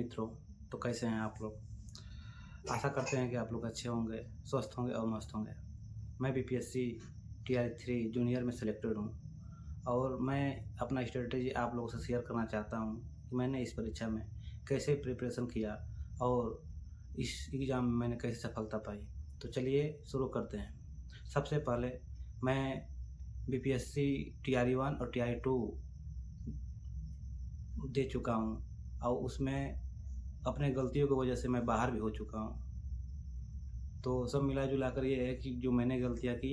मित्रों, तो कैसे हैं आप लोग। आशा करते हैं कि आप लोग अच्छे होंगे, स्वस्थ होंगे और मस्त होंगे। मैं बीपीएससी टीआर 3 जूनियर में सिलेक्टेड हूँ और मैं अपना स्ट्रेटजी आप लोगों से शेयर करना चाहता हूँ कि मैंने इस परीक्षा में कैसे प्रिपरेशन किया और इस एग्ज़ाम में मैंने कैसे सफलता पाई। तो चलिए शुरू करते हैं। सबसे पहले मैं बीपीएससी टीआर 1 और टीआर 2 दे चुका हूँ और उसमें अपने गलतियों की वजह से मैं बाहर भी हो चुका हूँ। तो सब मिला जुला कर ये है कि जो मैंने गलतियाँ की,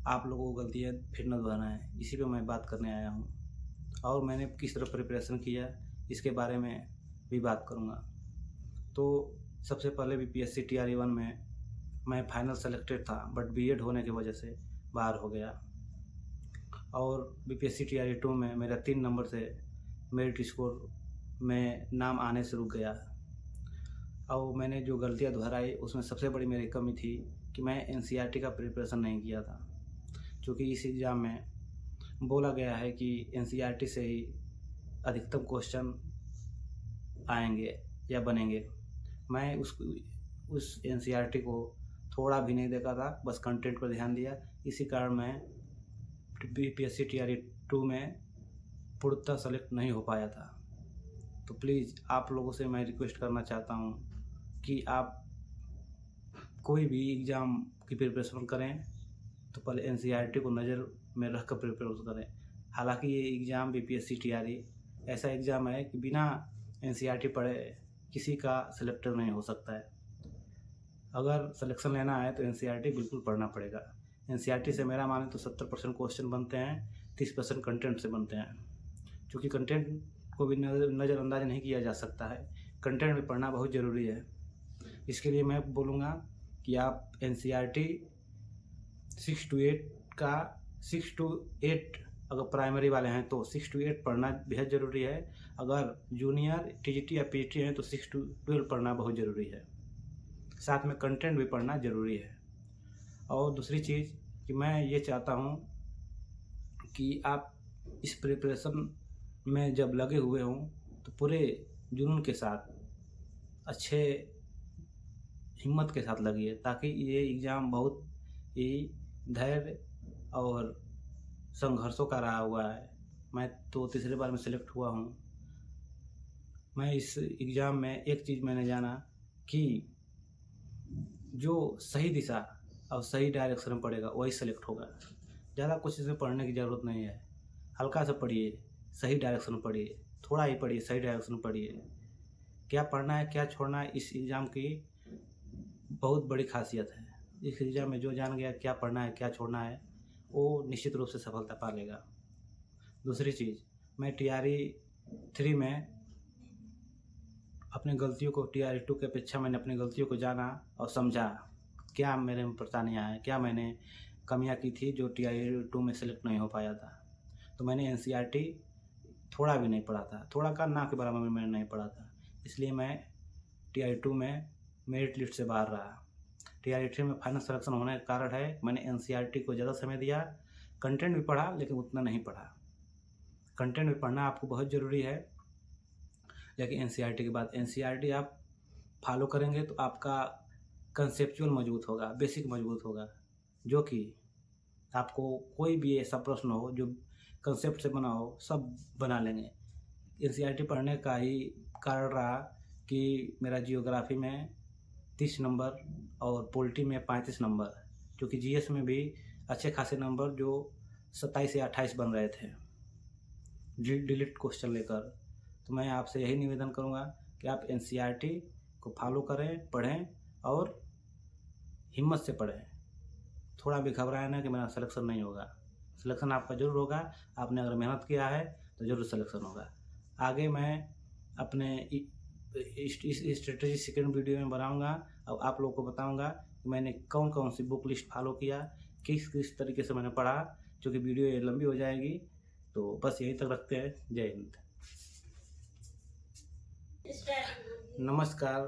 आप लोगों को गलतियाँ फिर न दोहराएं, इसी पे मैं बात करने आया हूँ। और मैंने किस तरह प्रिपरेशन किया इसके बारे में भी बात करूँगा। तो सबसे पहले बीपीएससी टीआर 1 में मैं फाइनल सेलेक्टेड था, बट बीएड होने की वजह से बाहर हो गया। और बीपीएससी टीआर 2 में मेरा 3 नंबर से मेरिट स्कोर में नाम आने से रुक गया। और मैंने जो गलतियां दोहराई उसमें सबसे बड़ी मेरी कमी थी कि मैं एनसीईआरटी का प्रिपरेशन नहीं किया था, क्योंकि इस एग्ज़ाम में बोला गया है कि एनसीईआरटी से ही अधिकतम क्वेश्चन आएंगे या बनेंगे। मैं उस एनसीईआरटी को थोड़ा भी नहीं देखा था, बस कंटेंट पर ध्यान दिया। इसी कारण मैं बीपीएससी टीआर 2 में पूर्णतः सेलेक्ट नहीं हो पाया था। तो प्लीज़ आप लोगों से मैं रिक्वेस्ट करना चाहता हूँ कि आप कोई भी एग्ज़ाम की प्रिपरेशन करें तो पहले एनसीईआरटी को नज़र में रख कर प्रिपरेशन करें। हालांकि ये एग्ज़ाम बीपीएससी टीआर ऐसा एग्ज़ाम है कि बिना एनसीईआरटी पढ़े किसी का सिलेक्टर नहीं हो सकता है। अगर सिलेक्शन लेना है तो एनसीईआरटी बिल्कुल पढ़ना पड़ेगा। एनसीईआरटी से मेरा माने तो 70% क्वेश्चन बनते हैं, 30% कंटेंट से बनते हैं। क्योंकि कंटेंट को भी नज़रअंदाज नहीं किया जा सकता है, कंटेंट भी पढ़ना बहुत ज़रूरी है। इसके लिए मैं बोलूँगा कि आप एनसीईआरटी 6 to 8 अगर प्राइमरी वाले हैं तो 6 to 8 पढ़ना बेहद ज़रूरी है। अगर जूनियर टीजीटी या पीजीटी हैं तो 6 to 12 पढ़ना बहुत ज़रूरी है। साथ में कंटेंट भी पढ़ना ज़रूरी है। और दूसरी चीज़ कि मैं ये चाहता हूँ कि आप इस प्रिपरेशन में जब लगे हुए हों तो पूरे जुनून के साथ, अच्छे हिम्मत के साथ लगिए, ताकि ये एग्ज़ाम बहुत ही धैर्य और संघर्षों का रहा हुआ है। मैं तो तीसरी बार में सिलेक्ट हुआ हूँ। मैं इस एग्ज़ाम में एक चीज़ मैंने जाना कि जो सही दिशा और सही डायरेक्शन में पढ़ेगा वही सेलेक्ट होगा। ज़्यादा कुछ इसमें पढ़ने की ज़रूरत नहीं है। हल्का सा पढ़िए, सही डायरेक्शन में पढ़िए, थोड़ा ही पढ़िए, सही डायरेक्शन में पढ़िए। क्या पढ़ना है क्या छोड़ना है, इस एग्ज़ाम की बहुत बड़ी खासियत है। इस एग्ज़ाम में जो जान गया क्या पढ़ना है क्या छोड़ना है, वो निश्चित रूप से सफलता पा लेगा। दूसरी चीज़, मैं टीआर 3 में अपनी गलतियों को, टीआर 2 की अपेक्षा मैंने अपनी गलतियों को जाना और समझा। क्या मेरे में परेशानियाँ हैं, क्या मैंने कमियाँ की थी जो टीआर 2 में सेलेक्ट नहीं हो पाया था। तो मैंने एनसीईआरटी थोड़ा भी नहीं पढ़ा था, थोड़ा का ना के बराबर में मैंने नहीं पढ़ा था। इसलिए मैं टीआर 2 में मेरिट लिस्ट से बाहर रहा। टीआर 3 में फाइनल सिलेक्शन होने का कारण है मैंने एनसीईआरटी को ज़्यादा समय दिया। कंटेंट भी पढ़ा लेकिन उतना नहीं पढ़ा। कंटेंट भी पढ़ना आपको बहुत ज़रूरी है, लेकिन एनसीईआरटी के बाद एनसीईआरटी आप फॉलो करेंगे तो आपका कंसेप्चुअल मजबूत होगा, बेसिक मजबूत होगा, जो कि आपको कोई भी ऐसा प्रश्न हो जो कंसेप्ट से बना हो सब बना लेंगे। एनसीईआरटी पढ़ने का ही कारण रहा कि मेरा जियोग्राफी में 30 नंबर और पॉलिटी में 35 नंबर, क्योंकि जीएस में भी अच्छे खासे नंबर जो 27 या 28 बन रहे थे डिलीट क्वेश्चन लेकर। तो मैं आपसे यही निवेदन करूंगा कि आप एनसीईआरटी को फॉलो करें, पढ़ें और हिम्मत से पढ़ें। थोड़ा भी घबराए ना कि मेरा सिलेक्शन नहीं होगा। सिलेक्शन आपका ज़रूर होगा। आपने अगर मेहनत किया है तो ज़रूर सिलेक्शन होगा। आगे मैं अपने इस स्ट्रेटजी सेकेंड वीडियो में बनाऊंगा और आप लोगों को बताऊंगा कि मैंने कौन कौन सी बुक लिस्ट फॉलो किया, किस किस तरीके से मैंने पढ़ा। क्योंकि वीडियो ये लंबी हो जाएगी, तो बस यहीं तक रखते हैं। जय हिंद, नमस्कार।